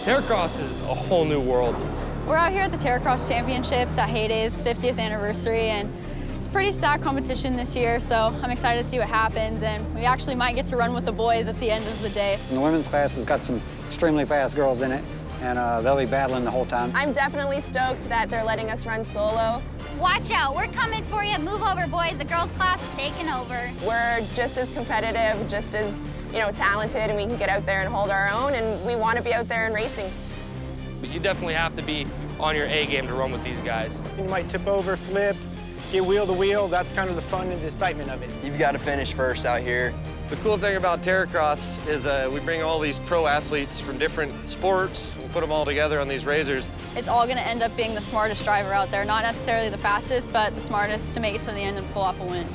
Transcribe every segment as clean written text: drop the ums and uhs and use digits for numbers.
Terracross is a whole new world. We're out here at the Terracross Championships at Heydays 50th anniversary, and it's a pretty stacked competition this year, so I'm excited to see what happens, and we actually might get to run with the boys at the end of the day. And the women's class has got some extremely fast girls in it, and they'll be battling the whole time. I'm definitely stoked that they're letting us run solo. Watch out, we're coming for you. Move over, boys. The girls' class is taking over. We're just as competitive, just as, talented, and we can get out there and hold our own, and we want to be out there and racing. But you definitely have to be on your A game to run with these guys. You might tip over, flip, get wheel to wheel. That's kind of the fun and the excitement of it. You've got to finish first out here. The cool thing about Terracross is we bring all these pro athletes from different sports and put them all together on these razors. It's all going to end up being the smartest driver out there, not necessarily the fastest, but the smartest to make it to the end and pull off a win.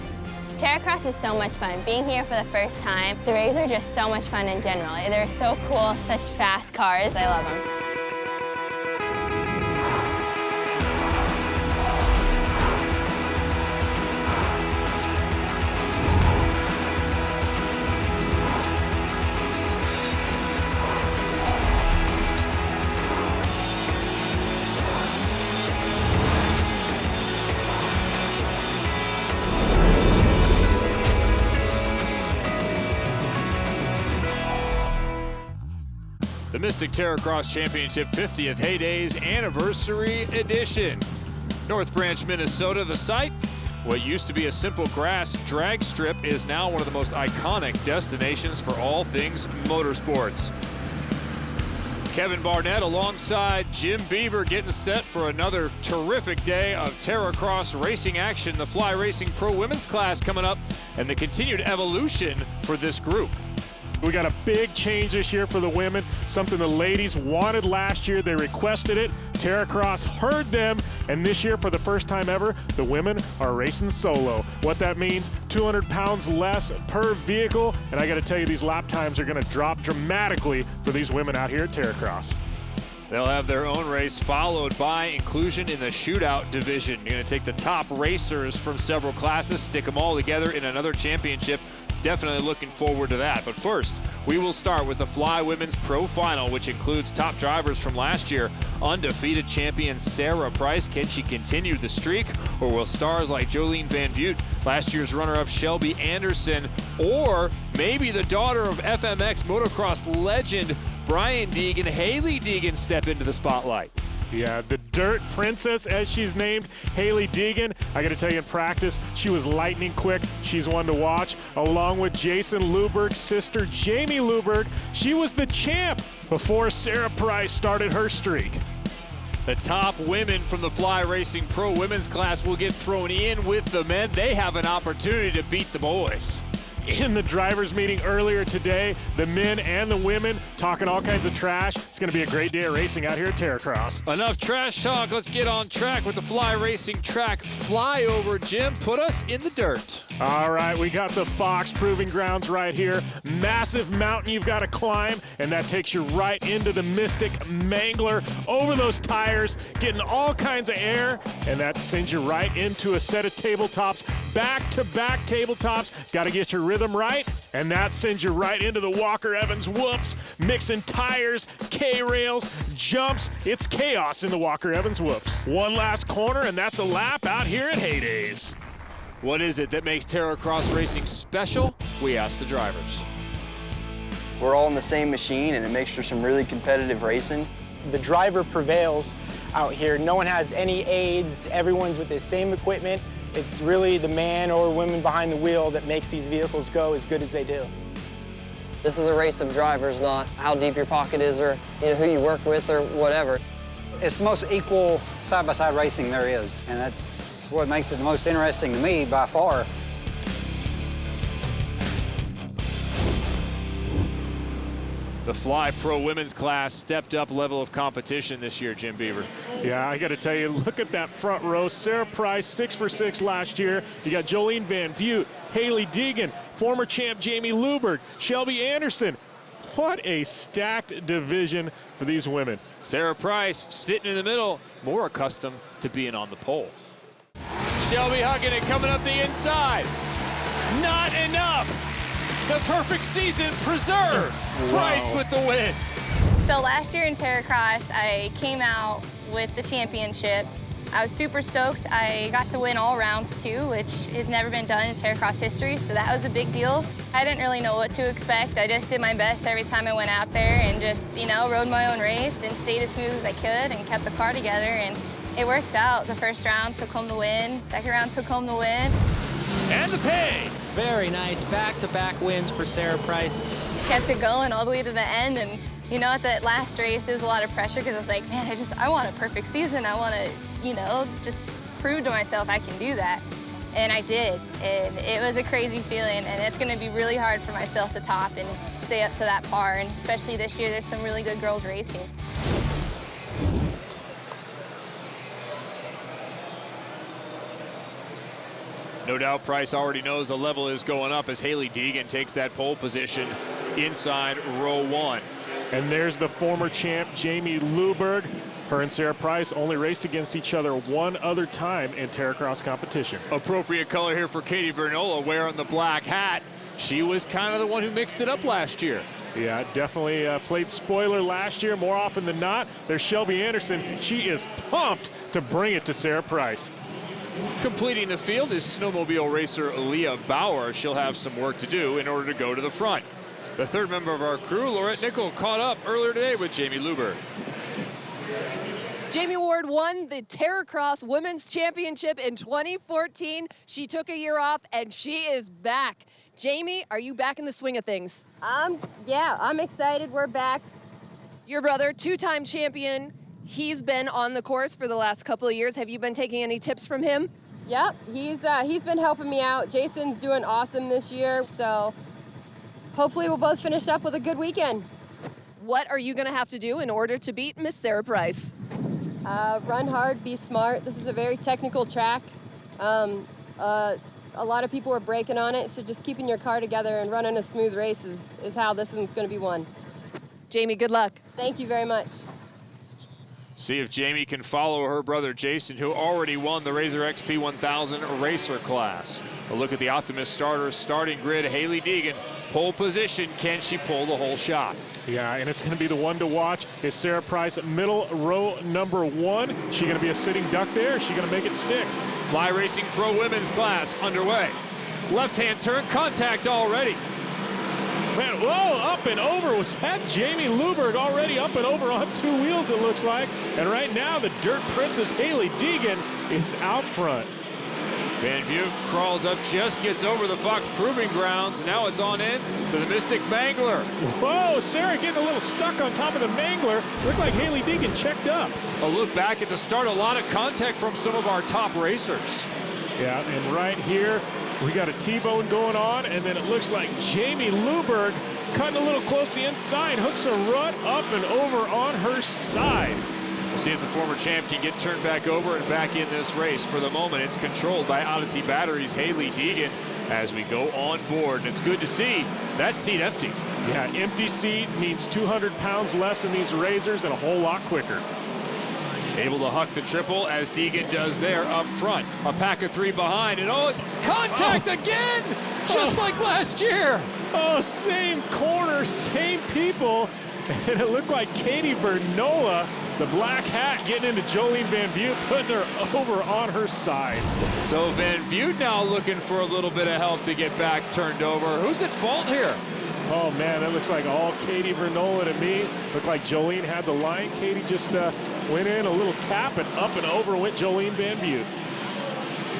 Terracross is so much fun. Being here for the first time, the razors are just so much fun in general. They're so cool, such fast cars. I love them. The Mystic Terracross Championship 50th Heydays Anniversary Edition. North Branch, Minnesota, the site. What used to be a simple grass drag strip is now one of the most iconic destinations for all things motorsports. Kevin Barnett alongside Jim Beaver getting set for another terrific day of Terracross racing action. The Fly Racing Pro Women's class coming up and the continued evolution for this group. We got a big change this year for the women, something the ladies wanted last year. They requested it. Terracross heard them, and this year, for the first time ever, the women are racing solo. What that means, 200 pounds less per vehicle, and I got to tell you, these lap times are going to drop dramatically for these women out here at Terracross. They'll have their own race followed by inclusion in the Shootout division. You're going to take the top racers from several classes, stick them all together in another championship. Definitely looking forward to that. But first, we will start with the Fly Women's Pro Final, which includes top drivers from last year. Undefeated champion Sarah Price. Can she continue the streak? Or will stars like Jolene Van Vught, last year's runner-up Shelby Anderson, or maybe the daughter of FMX motocross legend Brian Deegan, Hailie Deegan, step into the spotlight? Yeah, the Dirt Princess, as she's named, Hailie Deegan. I got to tell you, in practice, she was lightning quick. She's one to watch, along with Jason Luberg's sister, Jamie Luberg. She was the champ before Sarah Price started her streak. The top women from the Fly Racing Pro Women's class will get thrown in with the men. They have an opportunity to beat the boys. In the drivers' meeting earlier today, the men and the women talking all kinds of trash. It's going to be a great day of racing out here at Terracross. Enough trash talk. Let's get on track with the Fly Racing track flyover. Jim, put us in the dirt. All right, we got the Fox Proving Grounds right here. Massive mountain you've got to climb, and that takes you right into the Mystic Mangler, over those tires, getting all kinds of air, and that sends you right into a set of tabletops, back-to-back tabletops. Got to get your rhythm right, and that sends you right into the Walker Evans whoops, mixing tires, K-rails, jumps. It's chaos in the Walker Evans whoops. One last corner, and that's a lap out here at Heydays. What is it that makes Terracross racing special? We asked the drivers. We're all in the same machine, and it makes for some really competitive racing. The driver prevails out here. No one has any aids. Everyone's with the same equipment. It's really the man or woman behind the wheel that makes these vehicles go as good as they do. This is a race of drivers, not how deep your pocket is or who you work with or whatever. It's the most equal side-by-side racing there is, and that's what makes it the most interesting to me by far. The Fly Pro Women's class stepped up level of competition this year, Jim Beaver. Yeah, I got to tell you, look at that front row. Sarah Price, 6 for 6 last year. You got Jolene Van Vught, Hailie Deegan, former champ Jamie Luberg, Shelby Anderson. What a stacked division for these women. Sarah Price sitting in the middle, more accustomed to being on the pole. Shelby hugging it, coming up the inside. Not enough. The perfect season preserved. Wow. Price with the win. So last year in Terracross, I came out with the championship. I was super stoked. I got to win all rounds too, which has never been done in Terracross history, so that was a big deal. I didn't really know what to expect. I just did my best every time I went out there and just, you know, rode my own race and stayed as smooth as I could and kept the car together, and it worked out. The first round took home the win, second round took home the win. And the pay. Very nice back-to-back wins for Sarah Price. Kept it going all the way to the end, and you know, at that last race, there was a lot of pressure because I was like, man, I want a perfect season. I want to, you know, just prove to myself I can do that. And I did, and it was a crazy feeling, and it's going to be really hard for myself to top and stay up to that par, and especially this year, there's some really good girls racing. No doubt Price already knows the level is going up as Hailie Deegan takes that pole position inside row 1. And there's the former champ, Jamie Luberg. Her and Sarah Price only raced against each other one other time in Terracross competition. Appropriate color here for Katie Vernola wearing the black hat. She was kind of the one who mixed it up last year. Yeah, definitely played spoiler last year more often than not. There's Shelby Anderson. She is pumped to bring it to Sarah Price. Completing the field is snowmobile racer Leah Bauer. She'll have some work to do in order to go to the front. The third member of our crew, Laurette Nickel, caught up earlier today with Jamie Luberg. Jamie Ward won the Terracross Women's Championship in 2014. She took a year off, and she is back. Jamie, are you back in the swing of things? Yeah, I'm excited. We're back. Your brother, two-time champion, he's been on the course for the last couple of years. Have you been taking any tips from him? Yep, he's been helping me out. Jason's doing awesome this year, so hopefully we'll both finish up with a good weekend. What are you going to have to do in order to beat Miss Sarah Price? Run hard, be smart. This is a very technical track. A lot of people are braking on it, so just keeping your car together and running a smooth race is how this one's going to be won. Jamie, good luck. Thank you very much. See if Jamie can follow her brother Jason, who already won the Razor XP 1000 racer class. A look at the Optimist starters starting grid. Hailie Deegan, pole position. Can she pull the whole shot? Yeah, and it's going to be the one to watch is Sarah Price, middle row number 1. She going to be a sitting duck there? Is she going to make it stick? Fly Racing Pro Women's class underway. Left-hand turn, contact already. Man, whoa, up and over. Was that Jamie Luberg already up and over on 2 wheels, it looks like. And right now, the Dirt Princess Hailie Deegan is out front. Van View crawls up, just gets over the Fox Proving Grounds. Now it's on in to the Mystic Mangler. Whoa, Sarah getting a little stuck on top of the Mangler. Looked like Hailie Deegan checked up. A look back at the start, a lot of contact from some of our top racers. Yeah, and right here, we got a T-bone going on, and then it looks like Jamie Luberg cutting a little close to the inside, hooks a rut up and over on her side. We'll see if the former champ can get turned back over and back in this race. For the moment, it's controlled by Odyssey Batteries' Hailie Deegan as we go on board. And it's good to see that seat empty. Yeah, empty seat means 200 pounds less in these razors and a whole lot quicker. Able to huck the triple as Deegan does there up front. A pack of 3 behind, and oh, it's contact again! Just like last year! Oh, same corner, same people. And it looked like Katie Vernola, the black hat, getting into Jolene Van View, putting her over on her side. So Van View now looking for a little bit of help to get back turned over. Who's at fault here? Oh man, that looks like all Katie Vernola to me. Looked like Jolene had the line. Katie just went in a little tap, and up and over went Jolene Van View.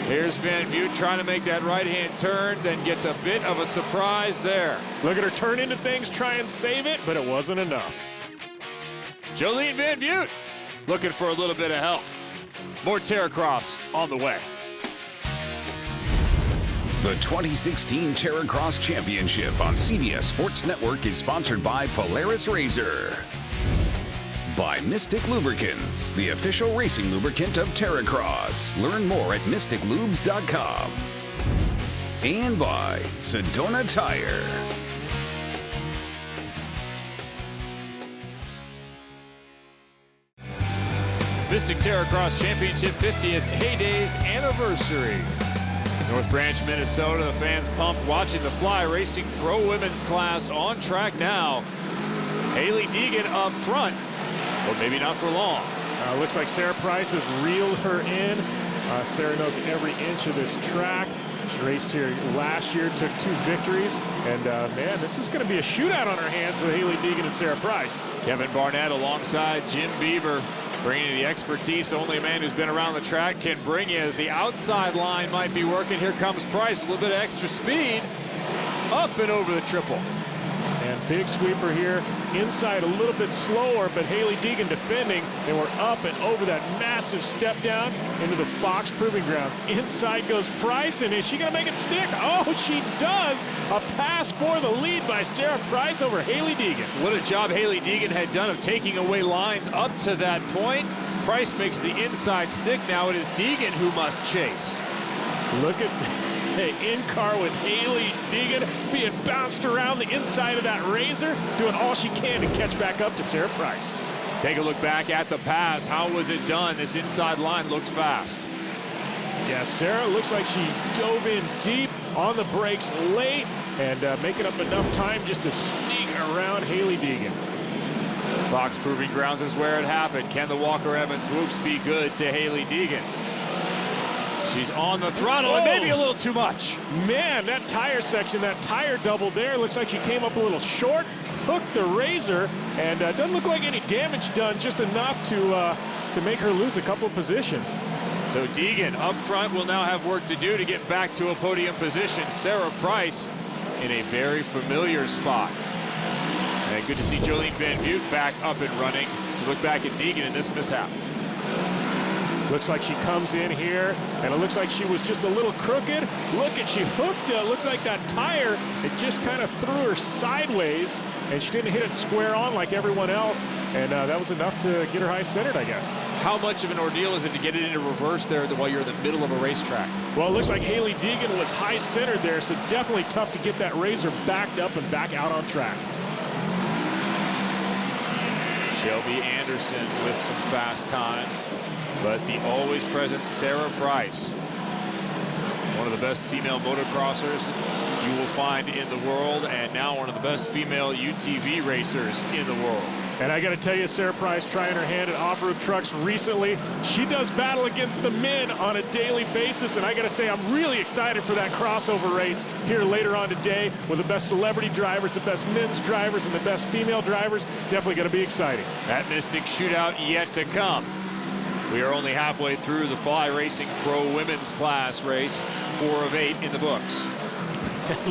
Here's Van View trying to make that right-hand turn, then gets a bit of a surprise there. Look at her turn into things, try and save it, but it wasn't enough. Jolene Van View looking for a little bit of help. More Terracross on the way. The 2016 Terracross Championship on CBS Sports Network is sponsored by Polaris Razor. By Mystic Lubricants, the official racing lubricant of Terracross. Learn more at mysticlubes.com. And by Sedona Tire. Mystic Terracross Championship 50th Heydays anniversary. North Branch, Minnesota, the fans pumped watching the Fly Racing Pro Women's class on track now. Haley Deegan up front, but maybe not for long. Looks like Sarah Price has reeled her in. Sarah knows every inch of this track. She raced here last year, took 2 victories, and man, this is going to be a shootout on her hands with Haley Deegan and Sarah Price. Kevin Barnett alongside Jim Beaver, bringing the expertise only a man who's been around the track can bring you, as the outside line might be working. Here comes Price, a little bit of extra speed, up and over the triple. And big sweeper here, inside a little bit slower, but Haley Deegan defending, and we're up and over that massive step down into the Fox Proving Grounds. Inside goes Price, and is she gonna make it stick? Oh, she does! A pass for the lead by Sarah Price over Haley Deegan. What a job Haley Deegan had done of taking away lines up to that point. Price makes the inside stick. Now it is Deegan who must chase. Look at in-car with Haley Deegan being bounced around the inside of that Razor, doing all she can to catch back up to Sarah Price. Take a look back at the pass. How was it done? This inside line looked fast. Yeah, Sarah looks like she dove in deep on the brakes late and making up enough time just to sneak around Haley Deegan. Fox Proving Grounds is where it happened. Can the Walker Evans whoops be good to Haley Deegan? She's on the throttle, and maybe a little too much. Man, that tire section, that tire double there, looks like she came up a little short, hooked the Razor, and doesn't look like any damage done, just enough to make her lose a couple of positions. So Deegan up front will now have work to do to get back to a podium position. Sarah Price in a very familiar spot. And good to see Jolene Van Butte back up and running. Look back at Deegan in this mishap. Looks like she comes in here, and it looks like she was just a little crooked. Look at, she hooked it. Looks like that tire, it just kind of threw her sideways, and she didn't hit it square on like everyone else, and that was enough to get her high-centered, I guess. How much of an ordeal is it to get it into reverse there while you're in the middle of a racetrack? Well, it looks like Haley Deegan was high-centered there, so definitely tough to get that Razor backed up and back out on track. Shelby Anderson with some fast times, but the always present Sarah Price, one of the best female motocrossers you will find in the world, and now one of the best female UTV racers in the world. And I got to tell you, Sarah Price trying her hand at off-road trucks recently. She does battle against the men on a daily basis, and I got to say, I'm really excited for that crossover race here later on today with the best celebrity drivers, the best men's drivers, and the best female drivers. Definitely going to be exciting. That Mystic Shootout yet to come. We are only halfway through the Fly Racing Pro Women's Class race, 4 of 8 in the books.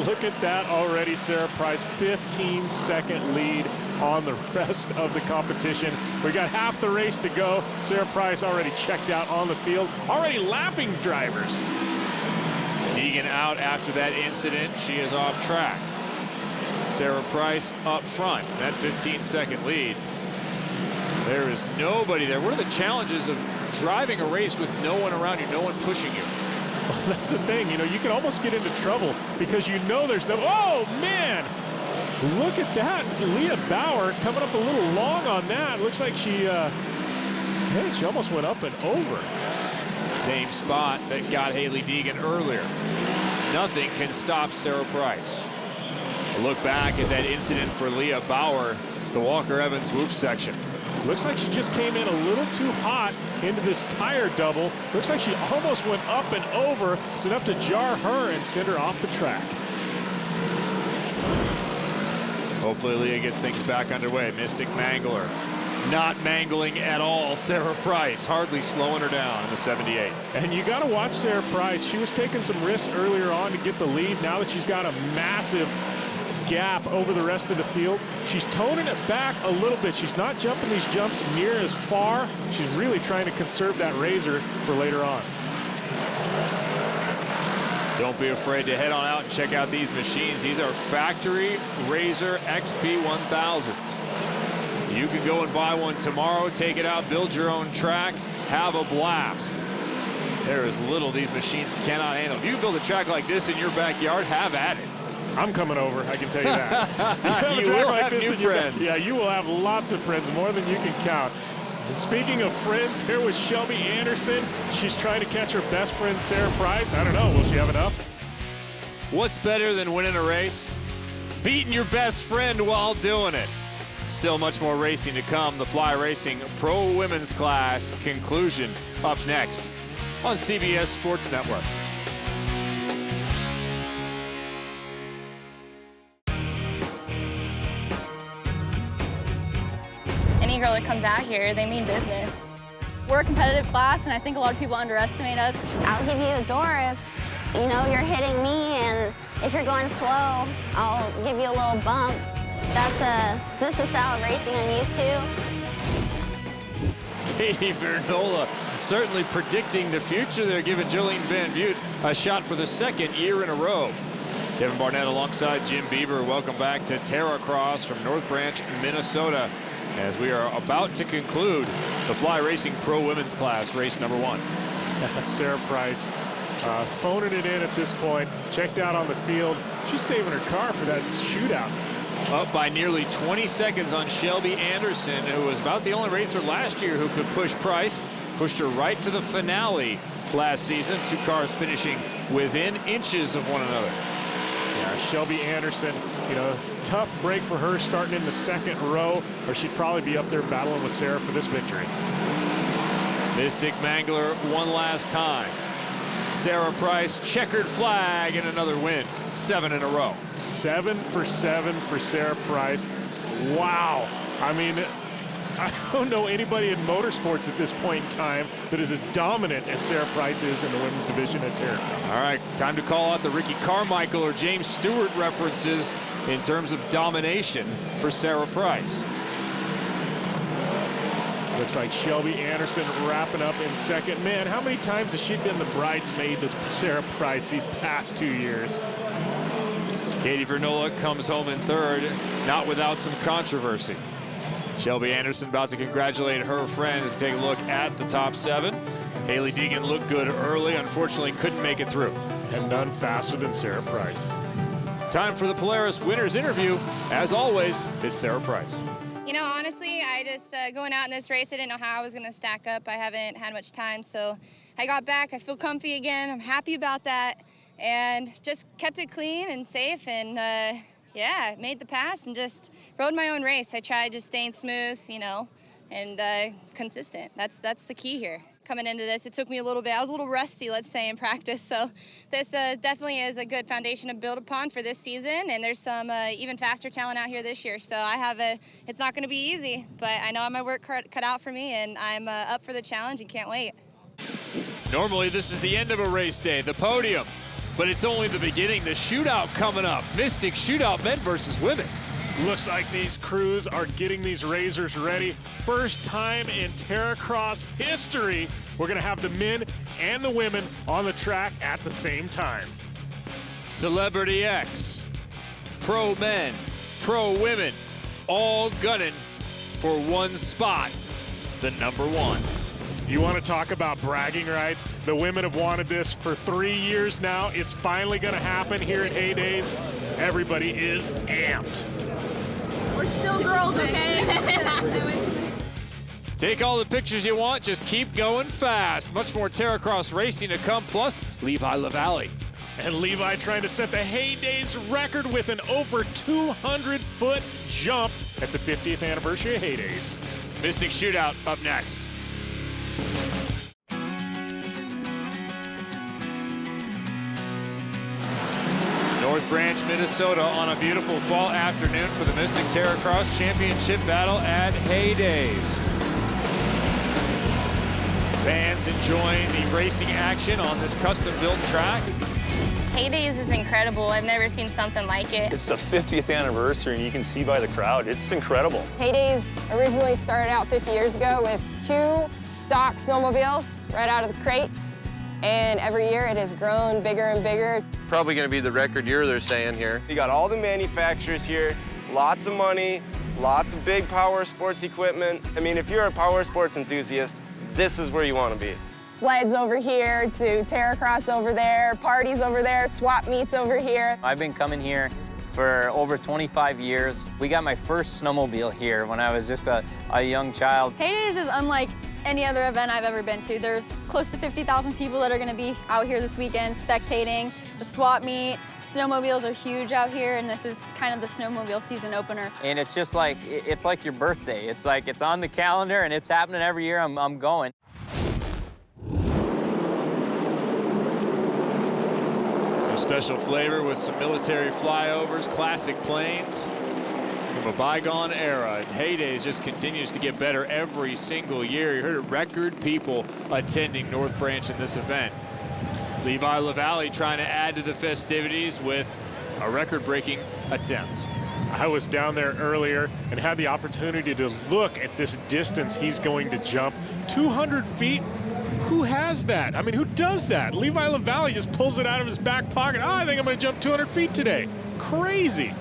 Look at that already, Sarah Price, 15-second lead on the rest of the competition. We got half the race to go. Sarah Price already checked out on the field, already lapping drivers. Deegan out after that incident. She is off track. Sarah Price up front, that 15-second lead. There is nobody there. What are the challenges of driving a race with no one around you, no one pushing you? Well, that's the thing, you know, you can almost get into trouble because you know there's no, oh man! Look at that, Leah Bauer coming up a little long on that. Looks like she, hey, she almost went up and over. Same spot that got Haley Deegan earlier. Nothing can stop Sarah Price. A look back at that incident for Leah Bauer. It's the Walker Evans whoop section. Looks like she just came in a little too hot into this tire double. Looks like she almost went up and over. It's enough to jar her and send her off the track. Hopefully Leah gets things back underway. Mystic Mangler not mangling at all Sarah Price, hardly slowing her down in the 78. And you got to watch Sarah Price. She was taking some risks earlier on to get the lead. Now that she's got a massive gap over the rest of the field, she's toning it back a little bit. She's not jumping these jumps near as far. She's really trying to conserve that Razor for later on. Don't be afraid to head on out and check out these machines. These are factory Razor XP 1000s. You can go and buy one tomorrow, take it out, build your own track, have a blast. There is little these machines cannot handle. If you build a track like this in your backyard, have at it. I'm coming over, I can tell you that. You will have new friends. Yeah, you will have lots of friends, more than you can count. And speaking of friends, here with Shelby Anderson. She's trying to catch her best friend, Sarah Price. I don't know, will she have enough? What's better than winning a race? Beating your best friend while doing it. Still much more racing to come. The Fly Racing Pro Women's Class conclusion up next on CBS Sports Network. Any girl that comes out here, they mean business. We're a competitive class, and I think a lot of people underestimate us. I'll give you a door if, you know, you're hitting me, and if you're going slow, I'll give you a little bump. That's the style of racing I'm used to. Katie Vernola certainly predicting the future there, giving Jolene Van Butte a shot for the second year in a row. Kevin Barnett alongside Jim Beaver. Welcome back to Terracross from North Branch, Minnesota, as we are about to conclude the Fly Racing Pro Women's Class, race number 1. Sarah Price phoning it in at this point. Checked out on the field. She's saving her car for that shootout. Up by nearly 20 seconds on Shelby Anderson, who was about the only racer last year who could push Price. Pushed her right to the finale last season. 2 cars finishing within inches of one another. Yeah, Shelby Anderson, you know, tough break for her starting in the second row, or she'd probably be up there battling with Sarah for this victory. Mystic Mangler one last time. Sarah Price, checkered flag, and another win. 7 in a row. 7 for 7 for Sarah Price. Wow. I mean, I don't know anybody in motorsports at this point in time that is as dominant as Sarah Price is in the women's division at Terracross. All right, time to call out the Ricky Carmichael or James Stewart references in terms of domination for Sarah Price. Looks like Shelby Anderson wrapping up in second. Man, how many times has she been the bridesmaid to Sarah Price these past 2 years? Katie Vernola comes home in third, not without some controversy. Shelby Anderson about to congratulate her friend. Take a look at the top 7. Haley Deegan looked good early, unfortunately couldn't make it through. And none faster than Sarah Price. Time for the Polaris winners interview. As always, it's Sarah Price. You know, honestly, I just, going out in this race, I didn't know how I was going to stack up. I haven't had much time, so I got back. I feel comfy again. I'm happy about that, and just kept it clean and safe, and yeah, made the pass and just rode my own race. I tried just staying smooth, you know, and consistent. That's the key here. Coming into this, it took me a little bit. I was a little rusty, let's say, in practice. So this definitely is a good foundation to build upon for this season. And there's some even faster talent out here this year. So it's not going to be easy, but I know I have my work cut out for me, and I'm up for the challenge and can't wait. Normally, this is the end of a race day, the podium, but it's only the beginning. The shootout coming up. Mystic Shootout, men versus women. Looks like these crews are getting these razors ready. First time in Terracross history, we're gonna have the men and the women on the track at the same time. Celebrity X, pro men, pro women, all gunning for one spot, the number 1. You want to talk about bragging rights? The women have wanted this for 3 years now. It's finally gonna happen here at Heydays. Everybody is amped. We're still girls, okay? Take all the pictures you want, just keep going fast. Much more Terracross racing to come, plus Levi LaValle. And Levi trying to set the Haydays record with an over 200-foot jump at the 50th anniversary of Haydays. Mystic Shootout up next. North Branch, Minnesota on a beautiful fall afternoon for the Mystic Terracross Championship battle at Haydays. Fans enjoying the racing action on this custom-built track. Haydays is incredible. I've never seen something like it. It's the 50th anniversary, and you can see by the crowd, it's incredible. Heydays originally started out 50 years ago with 2 stock snowmobiles right out of the crates. And every year it has grown bigger and bigger. Probably going to be the record year, they're saying here. You got all the manufacturers here, lots of money, lots of big power sports equipment. I mean, if you're a power sports enthusiast, this is where you want to be. Sleds over here to Terracross over there, parties over there, swap meets over here. I've been coming here for over 25 years. We got my first snowmobile here when I was just a young child. Haydays is unlike any other event I've ever been to. There's close to 50,000 people that are going to be out here this weekend spectating the swap meet, Snowmobiles are huge out here, and this is kind of the snowmobile season opener. And it's just like, it's like your birthday. It's like, it's on the calendar and it's happening every year. I'm going. Some special flavor with some military flyovers, classic planes from a bygone era. And Haydays just continues to get better every single year. You heard it, record people attending North Branch in this event. Levi LaValle trying to add to the festivities with a record-breaking attempt. I was down there earlier and had the opportunity to look at this distance he's going to jump. 200 feet? Who has that? I mean, who does that? Levi LaValle just pulls it out of his back pocket. Oh, I think I'm going to jump 200 feet today. Crazy.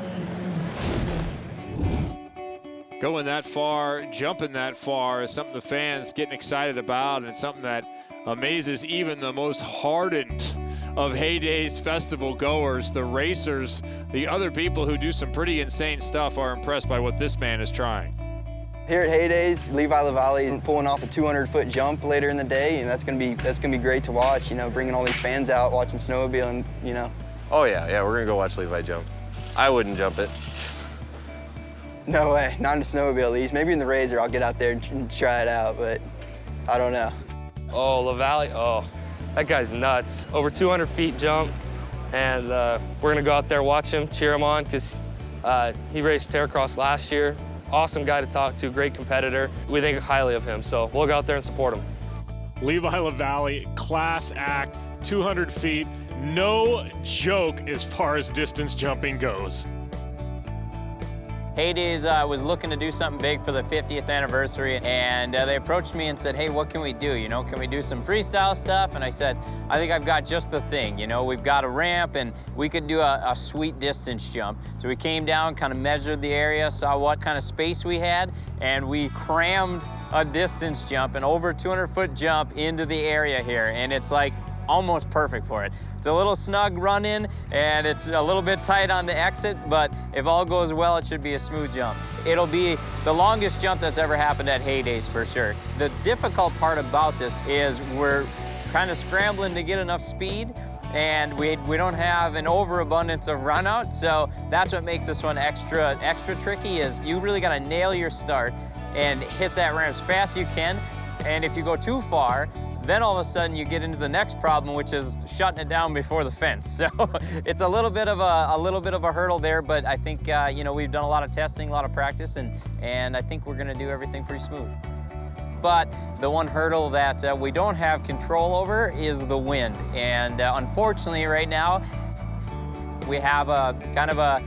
Going that far, jumping that far is something the fans getting excited about, and it's something that amazes even the most hardened of Haydays festival goers. The racers, the other people who do some pretty insane stuff, are impressed by what this man is trying. Here at Haydays, Levi LaValle is pulling off a 200-foot jump later in the day, and that's gonna be great to watch. You know, bringing all these fans out, watching snowmobile, and you know. Oh yeah, we're gonna go watch Levi jump. I wouldn't jump it. No way, not in the snowmobile at least. Maybe in the Razor, I'll get out there and try it out, but I don't know. Oh, LaValle, oh, that guy's nuts. Over 200 feet jump, and we're gonna go out there, watch him, cheer him on, because he raced Terracross last year. Awesome guy to talk to, great competitor. We think highly of him, so we'll go out there and support him. Levi LaValle, class act, 200 feet, no joke as far as distance jumping goes. Haydays was looking to do something big for the 50th anniversary, and they approached me and said, hey, what can we do? You know, can we do some freestyle stuff? And I said, I think I've got just the thing. You know, we've got a ramp and we could do a sweet distance jump. So we came down, kind of measured the area, saw what kind of space we had, and we crammed a distance jump, an over 200-foot jump into the area here. And it's like almost perfect for it. It's a little snug run in and it's a little bit tight on the exit, but if all goes well, it should be a smooth jump. It'll be the longest jump that's ever happened at Haydays for sure. The difficult part about this is we're kind of scrambling to get enough speed, and we don't have an overabundance of run out, so that's what makes this one extra tricky. Is you really got to nail your start and hit that ramp as fast as you can, and if you go too far, then all of a sudden you get into the next problem, which is shutting it down before the fence. So it's a little bit of a hurdle there, but I think you know, we've done a lot of testing, a lot of practice, and I think we're going to do everything pretty smooth. But the one hurdle that we don't have control over is the wind, and unfortunately right now we have a kind of a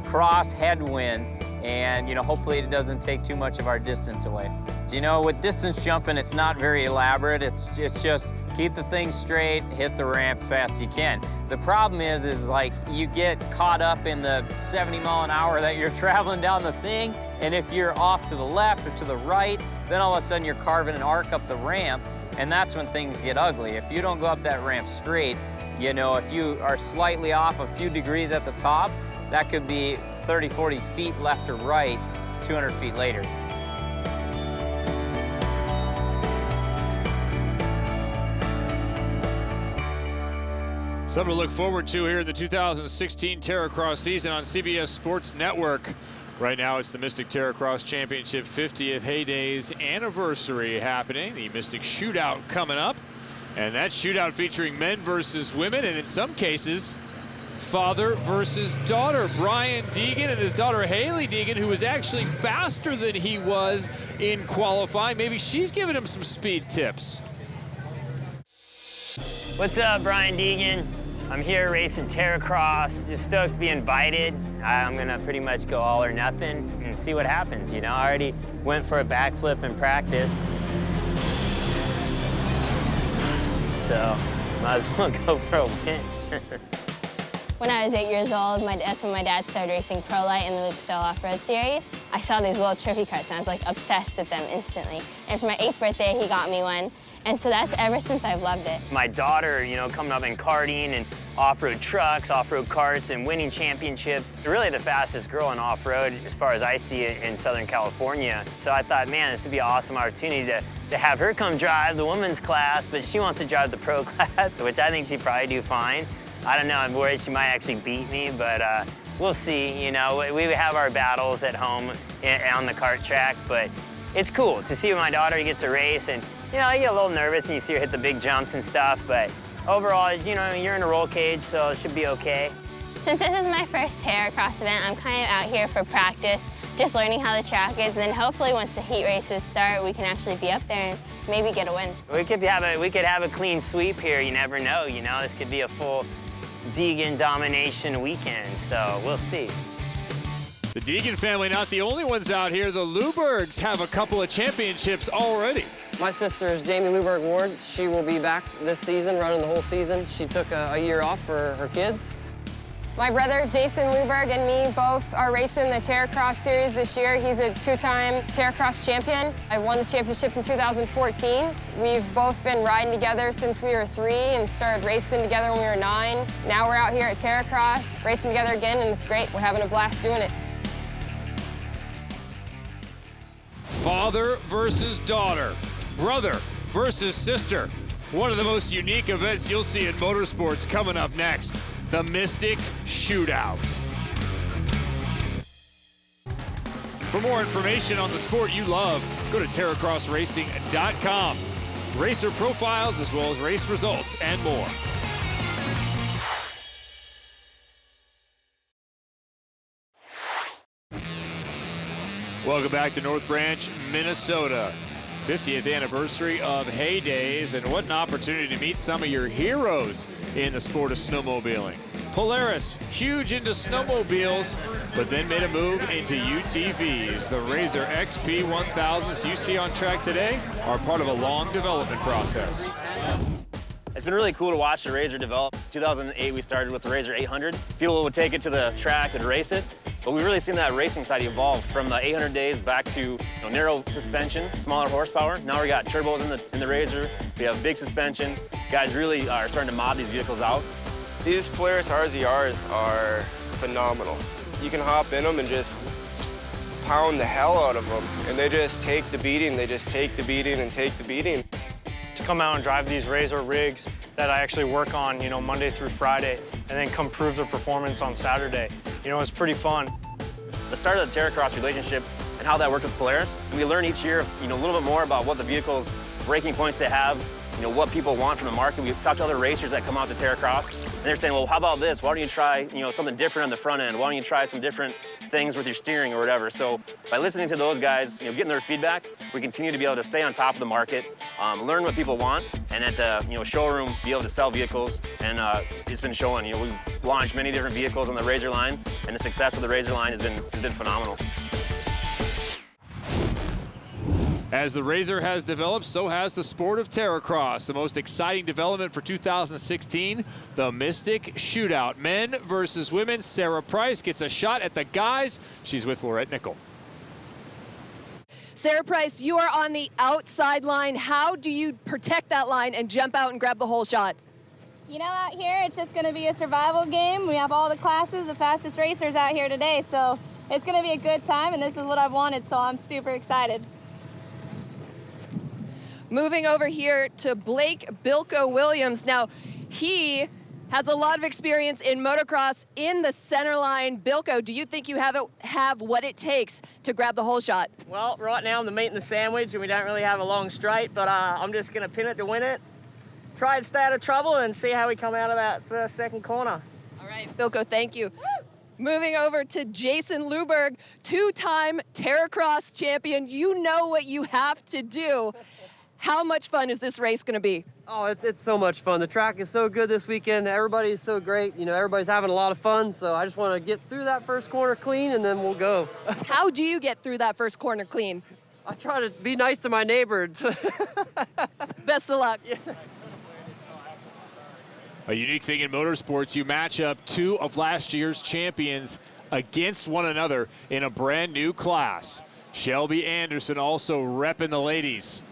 cross headwind, and you know, hopefully it doesn't take too much of our distance away. You know, with distance jumping, it's not very elaborate. It's just keep the thing straight, hit the ramp fast as you can. The problem is like you get caught up in the 70 mile an hour that you're traveling down the thing, and if you're off to the left or to the right, then all of a sudden you're carving an arc up the ramp, and that's when things get ugly. If you don't go up that ramp straight, you know, if you are slightly off a few degrees at the top, that could be 30, 40 feet left or right 200 feet later. Something to look forward to here in the 2016 Terracross season on CBS Sports Network. Right now it's the Mystic Terracross Championship 50th Haydays anniversary happening. The Mystic Shootout coming up. And that shootout featuring men versus women, and in some cases, father versus daughter. Brian Deegan and his daughter Haley Deegan, who was actually faster than he was in qualifying. Maybe she's giving him some speed tips. What's up, Brian Deegan? I'm here racing Terracross. Just stoked to be invited. I'm gonna pretty much go all or nothing and see what happens, you know? I already went for a backflip in practice. So, might as well go for a win. When I was 8 years old, that's when my dad started racing Pro Light in the Lucas Oil Off-Road Series. I saw these little trophy carts and I was like obsessed with them instantly. And for my 8th birthday, he got me one. And so that's ever since I've loved it. My daughter, you know, coming up in karting and off-road trucks, off-road karts, and winning championships. Really the fastest girl in off-road, as far as I see it, in Southern California. So I thought, man, this would be an awesome opportunity to have her come drive the women's class, but she wants to drive the pro class, which I think she'd probably do fine. I don't know, I'm worried she might actually beat me, but we'll see. You know, we have our battles at home on the kart track, but it's cool to see my daughter get to race, and you know, I get a little nervous and you see her hit the big jumps and stuff, but overall, you know, you're in a roll cage, so it should be okay. Since this is my first Terracross event, I'm kind of out here for practice, just learning how the track is, and then hopefully once the heat races start, we can actually be up there and maybe get a win. We could have a clean sweep here, you never know, you know, this could be a full Deegan domination weekend, so we'll see. The Deegan family not the only ones out here. The Lubergs have a couple of championships already. My sister is Jamie Luberg Ward. She will be back this season, running the whole season. She took a year off for her kids. My brother, Jason Luberg, and me both are racing the Terracross series this year. He's a two-time Terracross champion. I won the championship in 2014. We've both been riding together since we were 3 and started racing together when we were 9. Now we're out here at Terracross, racing together again, and it's great. We're having a blast doing it. Father versus daughter, brother versus sister. One of the most unique events you'll see in motorsports coming up next, the Mystic Shootout. For more information on the sport you love, go to terracrossracing.com. Racer profiles as well as race results and more. Welcome back to North Branch, Minnesota. 50th anniversary of Haydays, and what an opportunity to meet some of your heroes in the sport of snowmobiling. Polaris, huge into snowmobiles, but then made a move into UTVs. The Razor XP 1000s you see on track today are part of a long development process. It's been really cool to watch the Razor develop. 2008, we started with the Razor 800. People would take it to the track and race it, but we've really seen that racing side evolve from the 800 days back to narrow suspension, smaller horsepower. Now we got turbos in the Razor. We have big suspension. Guys really are starting to mod these vehicles out. These Polaris RZRs are phenomenal. You can hop in them and just pound the hell out of them, and they just take the beating. They just take the beating and take the beating. To come out and drive these Razor rigs that I actually work on, Monday through Friday, and then come prove their performance on Saturday. It's pretty fun. The start of the Terracross relationship and how that worked with Polaris, we learn each year, a little bit more about what the vehicle's breaking points they have, what people want from the market. We talk to other racers that come out to Terracross, and they're saying, well, how about this? Why don't you try, something different on the front end? Why don't you try some different things with your steering or whatever? So by listening to those guys, getting their feedback, we continue to be able to stay on top of the market, learn what people want, and at the showroom, be able to sell vehicles. And it's been showing. We've launched many different vehicles on the Razor line, and the success of the Razor line has been phenomenal. As the Razor has developed, so has the sport of Terracross. The most exciting development for 2016, the Mystic Shootout. Men versus women. Sarah Price gets a shot at the guys. She's with Laurette Nickel. Sarah Price, you are on the outside line. How do you protect that line and jump out and grab the whole shot? Out here, it's just going to be a survival game. We have all the classes, the fastest racers out here today, so it's going to be a good time, and this is what I've wanted, so I'm super excited. Moving over here to Blake Bilko Williams. Now, he has a lot of experience in motocross in the center line. Bilko, do you think you have what it takes to grab the whole shot? Well, right now I'm the meat and the sandwich, and we don't really have a long straight, but I'm just going to pin it to win it. Try and stay out of trouble and see how we come out of that first, second corner. All right, Bilko, thank you. Moving over to Jason Luberg, two-time Terracross champion. You know what you have to do. How much fun is this race going to be? Oh, it's so much fun. The track is so good this weekend. Everybody is so great. Everybody's having a lot of fun. So I just want to get through that first corner clean, and then we'll go. How do you get through that first corner clean? I try to be nice to my neighbor. Best of luck. Yeah. A unique thing in motorsports, you match up two of last year's champions against one another in a brand new class. Shelby Anderson also repping the ladies.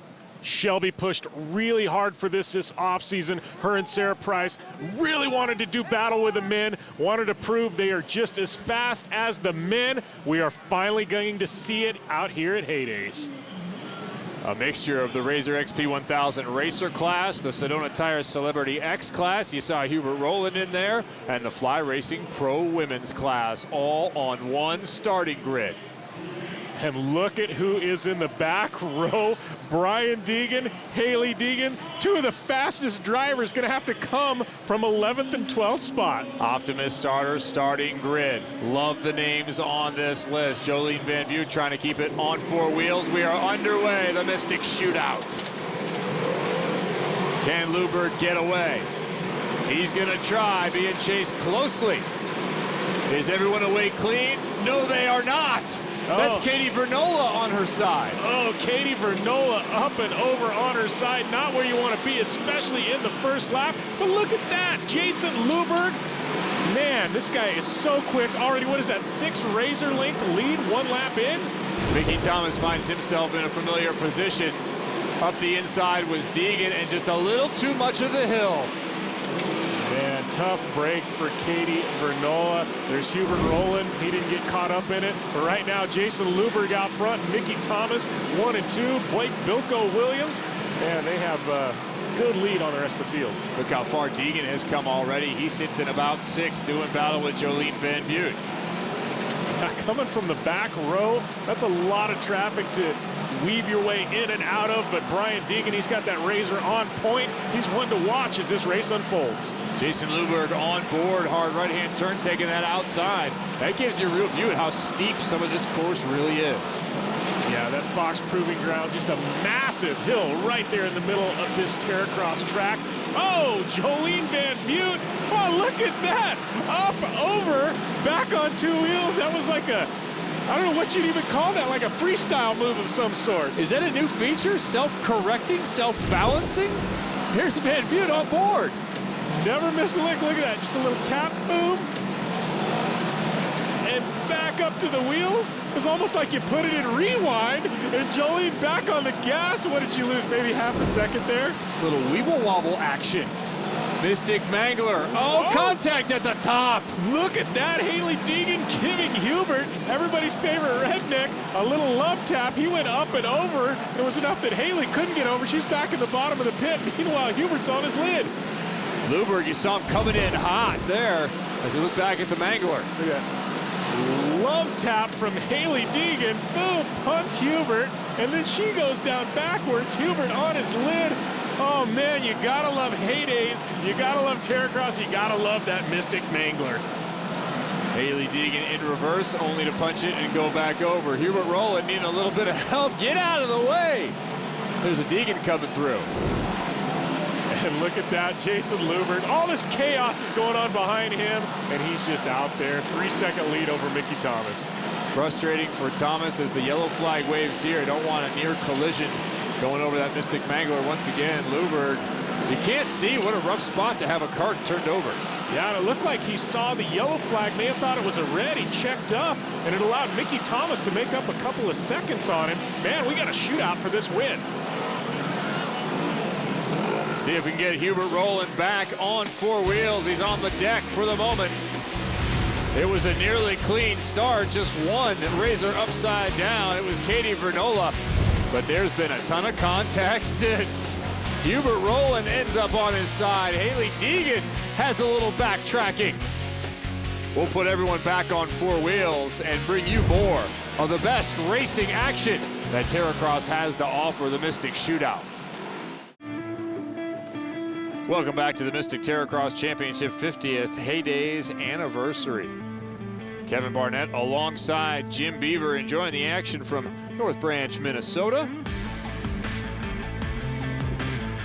Shelby pushed really hard for this offseason. Her and Sarah Price really wanted to do battle with the men, wanted to prove they are just as fast as the men. We are finally going to see it out here at Haydays. A mixture of the Razor XP 1000 Racer class, the Sedona Tire Celebrity X class, you saw Hubert Rowland in there, and the Fly Racing Pro Women's class, all on one starting grid. And look at who is in the back row. Brian Deegan, Haley Deegan, two of the fastest drivers, gonna have to come from 11th and 12th spot. Optimus starter starting grid. Love the names on this list. Jolene Van Vliet trying to keep it on four wheels. We are underway, the Mystic Shootout. Can Luberg get away? He's gonna try, being chased closely. Is everyone away clean? No, they are not. That's Katie Vernola on her side. Oh, Katie Vernola up and over on her side. Not where you want to be, especially in the first lap. But look at that, Jason Luberg. Man, this guy is so quick already. What is that, 6 razor length lead, 1 lap in? Mickey Thomas finds himself in a familiar position. Up the inside was Deegan, and just a little too much of the hill. Man, tough break for Katie Vernola. There's Hubert Rowland. He didn't get caught up in it. But right now, Jason Luberg out front. Mickey Thomas, 1 and 2. Blake Bilko Williams. And they have a good lead on the rest of the field. Look how far Deegan has come already. He sits in about 6th, doing battle with Jolene Van Vliet. Coming from the back row, that's a lot of traffic to weave your way in and out of, but Brian Deegan, he's got that razor on point. He's one to watch as this race unfolds. Jason Luberg on board, hard right-hand turn, taking that outside. That gives you a real view at how steep some of this course really is. Yeah, that Fox Proving Ground, just a massive hill right there in the middle of this Terracross track. Oh, Jolene Van Vliet. Oh, look at that. Up, over, back on 2 wheels. That was like a, I don't know what you'd even call that, like a freestyle move of some sort. Is that a new feature? Self-correcting, self-balancing? Here's Van Vliet on board. Never missed a lick. Look at that. Just a little tap, boom. And back up to the wheels. It's almost like you put it in rewind. And Jolene back on the gas. What did she lose? Maybe half a second there? Little weeble wobble action. Mystic Mangler. Oh, contact at the top. Look at that. Haley Deegan giving Hubert, everybody's favorite redneck, a little love tap. He went up and over. It was enough that Haley couldn't get over. She's back in the bottom of the pit. Meanwhile, Hubert's on his lid. Luberg, you saw him coming in hot there as he looked back at the Mangler. Look at that. Love tap from Haley Deegan. Boom, punts Hubert. And then she goes down backwards. Hubert on his lid. Oh man, you gotta love Heydays, you gotta love Terracross, you gotta love that Mystic Mangler. Haley Deegan in reverse, only to punch it and go back over. Hubert Rowland needing a little bit of help. Get out of the way. There's a Deegan coming through. And look at that, Jason Luberg. All this chaos is going on behind him, and he's just out there. 3-second lead over Mickey Thomas. Frustrating for Thomas as the yellow flag waves here. Don't want a near collision going over that Mystic Mangler once again. Luberg, you can't see. What a rough spot to have a cart turned over. Yeah, and it looked like he saw the yellow flag, may have thought it was a red. He checked up, and it allowed Mickey Thomas to make up a couple of seconds on him. Man, we got a shootout for this win. See if we can get Hubert Rowland back on 4 wheels. He's on the deck for the moment. It was a nearly clean start, just one razor upside down. It was Katie Vernola. But there's been a ton of contact since. Hubert Rowland ends up on his side. Haley Deegan has a little backtracking. We'll put everyone back on 4 wheels and bring you more of the best racing action that Terracross has to offer, the Mystic Shootout. Welcome back to the Mystic Terracross Championship 50th Haydays anniversary. Kevin Barnett alongside Jim Beaver enjoying the action from North Branch, Minnesota.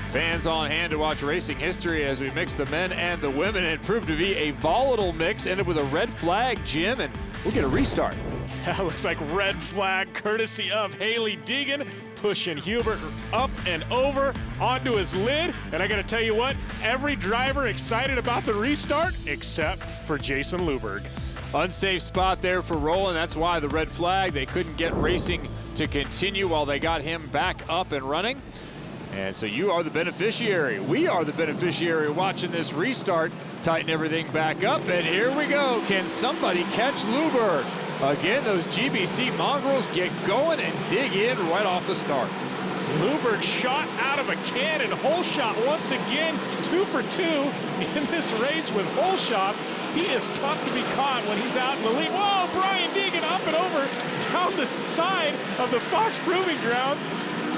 Fans on hand to watch racing history as we mix the men and the women. It proved to be a volatile mix, ended with a red flag, Jim, and we'll get a restart. Yeah, looks like red flag courtesy of Haley Deegan, pushing Hubert up and over onto his lid. And I gotta tell you what, every driver excited about the restart except for Jason Luberg. Unsafe spot there for Rowland. That's why the red flag. They couldn't get racing to continue while they got him back up and running. And so you are the beneficiary. We are the beneficiary watching this restart. Tighten everything back up, and here we go. Can somebody catch Luberg? Again, those GBC mongrels get going and dig in right off the start. Luberg shot out of a cannon, hole shot once again, 2 for 2 in this race with hole shots. He is tough to be caught when he's out in the lead. Whoa, Brian Deegan up and over down the side of the Fox Proving Grounds.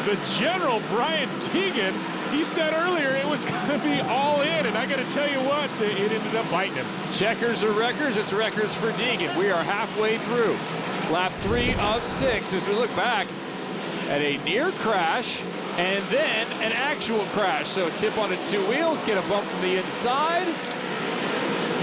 The general, Brian Deegan, he said earlier it was going to be all in, and I got to tell you what, it ended up biting him. Checkers or wreckers? It's wreckers for Deegan. We are halfway through lap 3 of 6 as we look back at a near crash and then an actual crash. So tip on the 2 wheels, get a bump from the inside,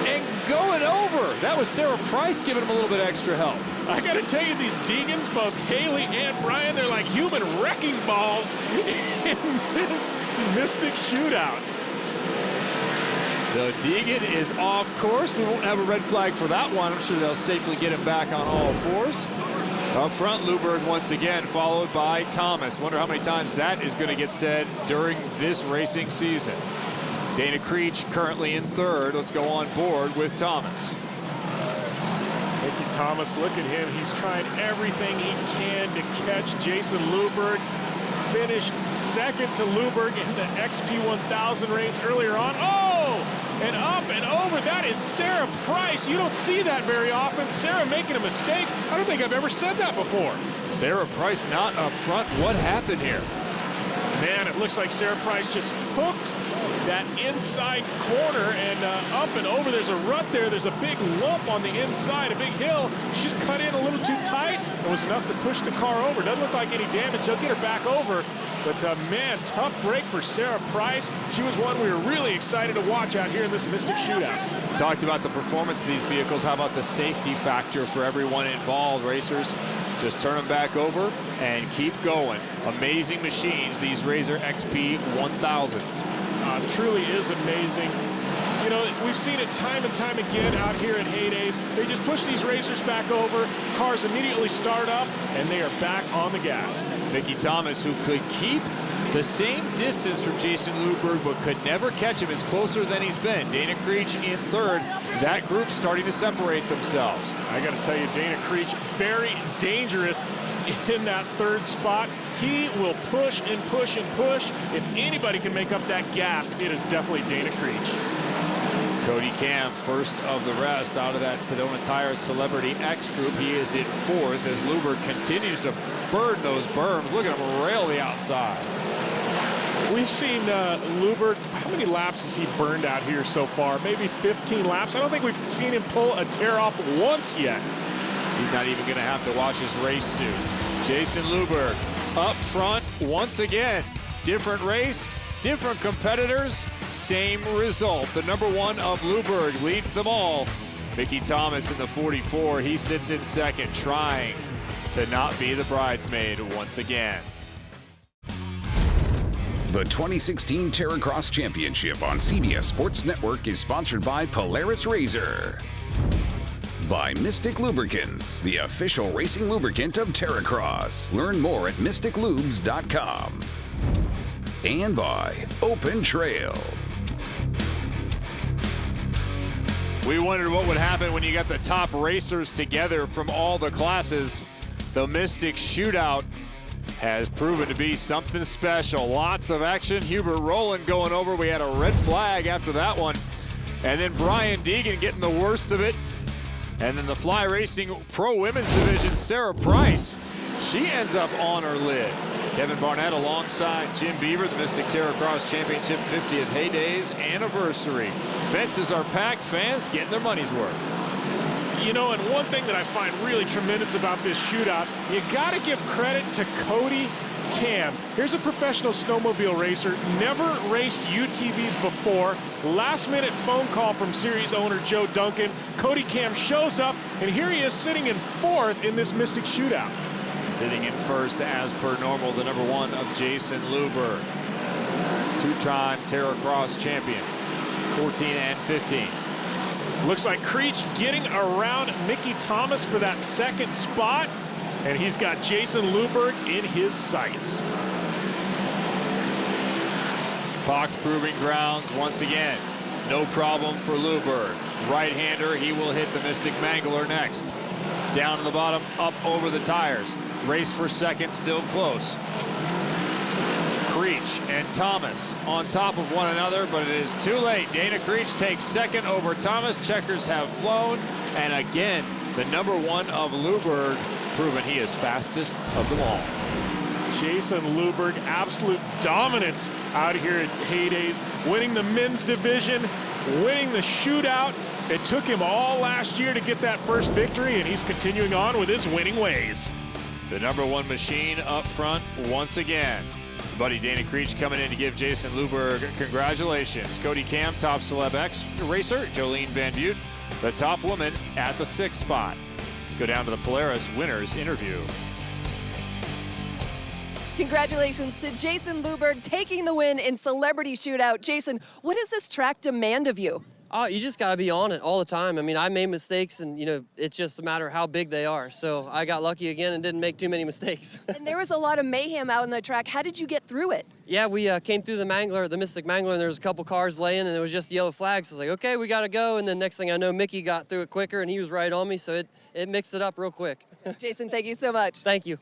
and going over. That was Sarah Price giving him a little bit extra help. I got to tell you, these Deegans, both Haley and Brian, they're like human wrecking balls in this Mystic Shootout. So Deegan is off course. We won't have a red flag for that one. I'm sure they'll safely get him back on all fours. Up front, Luberg once again, followed by Thomas. Wonder how many times that is going to get said during this racing season. Dana Creech currently in 3rd. Let's go on board with Thomas. Mickey Thomas, look at him. He's trying everything he can to catch Jason Luberg. Finished 2nd to Luberg in the XP1000 race earlier on. Oh, and up and over. That is Sarah Price. You don't see that very often. Sarah making a mistake. I don't think I've ever said that before. Sarah Price not up front. What happened here? Man, it looks like Sarah Price just hooked that inside corner and up and over. There's a rut there. There's a big lump on the inside, a big hill. She's cut in a little too tight. It was enough to push the car over. Doesn't look like any damage. They'll get her back over. But man, tough break for Sarah Price. She was one we were really excited to watch out here in this Mystic Shootout. Talked about the performance of these vehicles. How about the safety factor for everyone involved? Racers, just turn them back over and keep going. Amazing machines, these Razor XP 1000s. Truly is amazing. You know, we've seen it time and time again out here at Haydays. They just push these racers back over, cars immediately start up, and they are back on the gas. Mickey Thomas, who could keep the same distance from Jason Luberg, but could never catch him, is closer than he's been. Dana Creech in 3rd. That group starting to separate themselves. I got to tell you, Dana Creech, very dangerous in that 3rd spot. He will push and push and push. If anybody can make up that gap, it is definitely Dana Creech. Cody Cam, first of the rest out of that Sedona Tires Celebrity X group. He is in 4th as Luberg continues to burn those berms. Look at him rail the outside. We've seen Luberg, how many laps has he burned out here so far? Maybe 15 laps. I don't think we've seen him pull a tear off once yet. He's not even going to have to wash his race suit. Jason Luberg up front once again. Different race, different competitors, same result. The #1 of Luberg leads them all. Mickey Thomas in the 44. He sits in 2nd, trying to not be the bridesmaid once again. The 2016 Terracross Championship on CBS Sports Network is sponsored by Polaris Razor. By Mystic Lubricants, the official racing lubricant of Terracross. Learn more at mysticlubes.com. And by Open Trail. We wondered what would happen when you got the top racers together from all the classes. The Mystic Shootout has proven to be something special. Lots of action. Hubert Rowland going over. We had a red flag after that one. And then Brian Deegan getting the worst of it. And then the Fly Racing Pro Women's Division, Sarah Price. She ends up on her lid. Kevin Barnett alongside Jim Beaver, the Mystic Terracross Championship 50th Heydays anniversary. Fences are packed, fans getting their money's worth. You know, and one thing that I find really tremendous about this shootout, you got to give credit to Cody Cam. Here's a professional snowmobile racer, never raced UTVs before. Last minute phone call from series owner Joe Duncan. Cody Cam shows up, and here he is sitting in 4th in this Mystic Shootout. Sitting in 1st as per normal, the #1 of Jason Luberg. 2-time Terracross champion, 14 and 15. Looks like Creech getting around Mickey Thomas for that 2nd spot. And he's got Jason Luberg in his sights. Fox Proving Grounds once again. No problem for Luberg. Right-hander, he will hit the Mystic Mangler next. Down to the bottom, up over the tires. Race for 2nd, still close. Creech and Thomas on top of one another, but it is too late. Dana Creech takes second over Thomas. Checkers have flown, and again, the #1 of Luberg, proving he is fastest of them all. Jason Luberg, absolute dominance out here at Haydays, winning the men's division, winning the shootout. It took him all last year to get that first victory, and he's continuing on with his winning ways. The #1 machine up front once again. His buddy Dana Creech coming in to give Jason Luberg congratulations. Cody Cam, top Celeb X racer. Jolene Van Butte, the top woman at the 6th spot. Let's go down to the Polaris winners interview. Congratulations to Jason Luberg taking the win in Celebrity Shootout. Jason, what does this track demand of you? Oh, you just got to be on it all the time. I mean, I made mistakes, and, you know, it's just a matter of how big they are. So I got lucky again and didn't make too many mistakes. And there was a lot of mayhem out in the track. How did you get through it? Yeah, we came through the Mangler, the Mystic Mangler, and there was a couple cars laying, and it was just yellow flags. So I was like, okay, we got to go. And then next thing I know, Mickey got through it quicker, and he was right on me, so it mixed it up real quick. Jason, thank you so much. Thank you.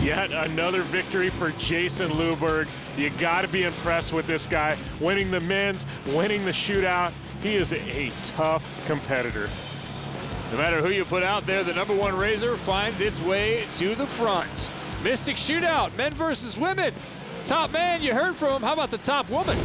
Yet another victory for Jason Luberg. You got to be impressed with this guy. Winning the men's, winning the shootout. He is a tough competitor. No matter who you put out there, the #1 Razor finds its way to the front. Mystic Shootout, men versus women. Top man, you heard from him. How about the top woman?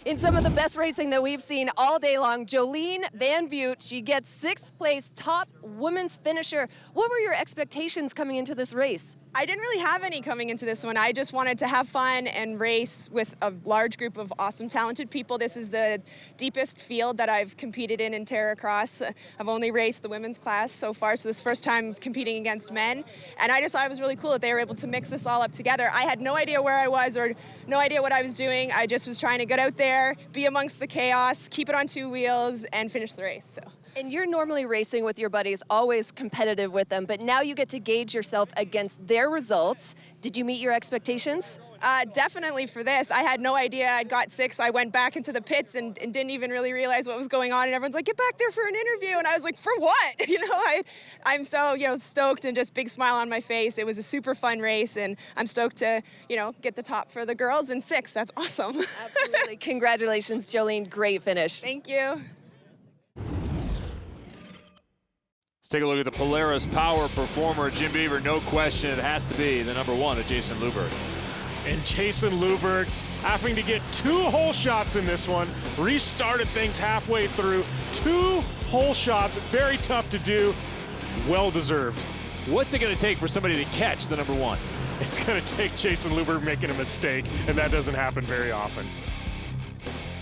In some of the best racing that we've seen all day long, Jolene Van Butte, she gets 6th place top women's finisher. What were your expectations coming into this race? I didn't really have any coming into this one. I just wanted to have fun and race with a large group of awesome, talented people. This is the deepest field that I've competed in Terracross. I've only raced the women's class so far, so this is the first time competing against men. And I just thought it was really cool that they were able to mix this all up together. I had no idea where I was or no idea what I was doing. I just was trying to get out there, be amongst the chaos, keep it on 2 wheels, and finish the race. So. And you're normally racing with your buddies, always competitive with them, but now you get to gauge yourself against their results. Did you meet your expectations? Definitely for this. I had no idea I'd got 6th. I went back into the pits and didn't even really realize what was going on. And everyone's like, get back there for an interview. And I was like, for what? You know, I'm so, stoked and just big smile on my face. It was a super fun race, and I'm stoked to, get the top for the girls and 6th. That's awesome. Absolutely. Congratulations, Jolene. Great finish. Thank you. Let's take a look at the Polaris Power Performer, Jim Beaver. No question, it has to be the #1 of Jason Luberg. And Jason Luberg having to get 2 hole shots in this one. Restarted things halfway through. 2 hole shots, very tough to do. Well deserved. What's it going to take for somebody to catch the #1? It's going to take Jason Luberg making a mistake, and that doesn't happen very often.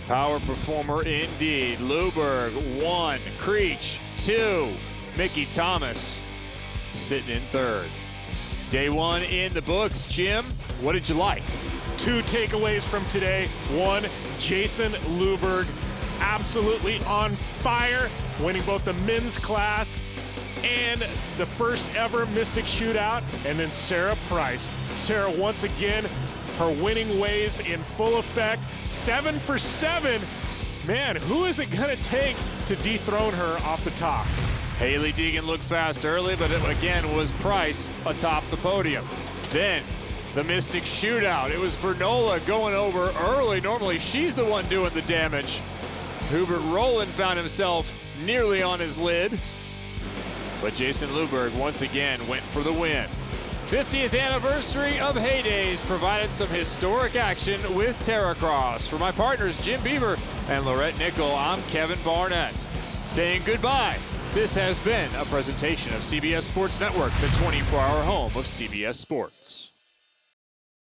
Power Performer indeed. Luberg 1, Creech 2. Mickey Thomas sitting in 3rd. Day 1 in the books. Jim, what did you like? 2 takeaways from today. 1, Jason Luberg, absolutely on fire, winning both the men's class and the first ever Mystic Shootout. And then Sarah Price. Sarah, once again, her winning ways in full effect. 7 for 7. Man, who is it gonna take to dethrone her off the top? Haley Deegan looked fast early, but it again was Price atop the podium. Then the Mystic Shootout. It was Vernola going over early. Normally she's the one doing the damage. Hubert Rowland found himself nearly on his lid. But Jason Luberg once again went for the win. 50th anniversary of Haydays provided some historic action with Terracross. For my partners Jim Beaver and Lorette Nickel, I'm Kevin Barnett. Saying goodbye. This has been a presentation of CBS Sports Network, the 24-hour home of CBS Sports.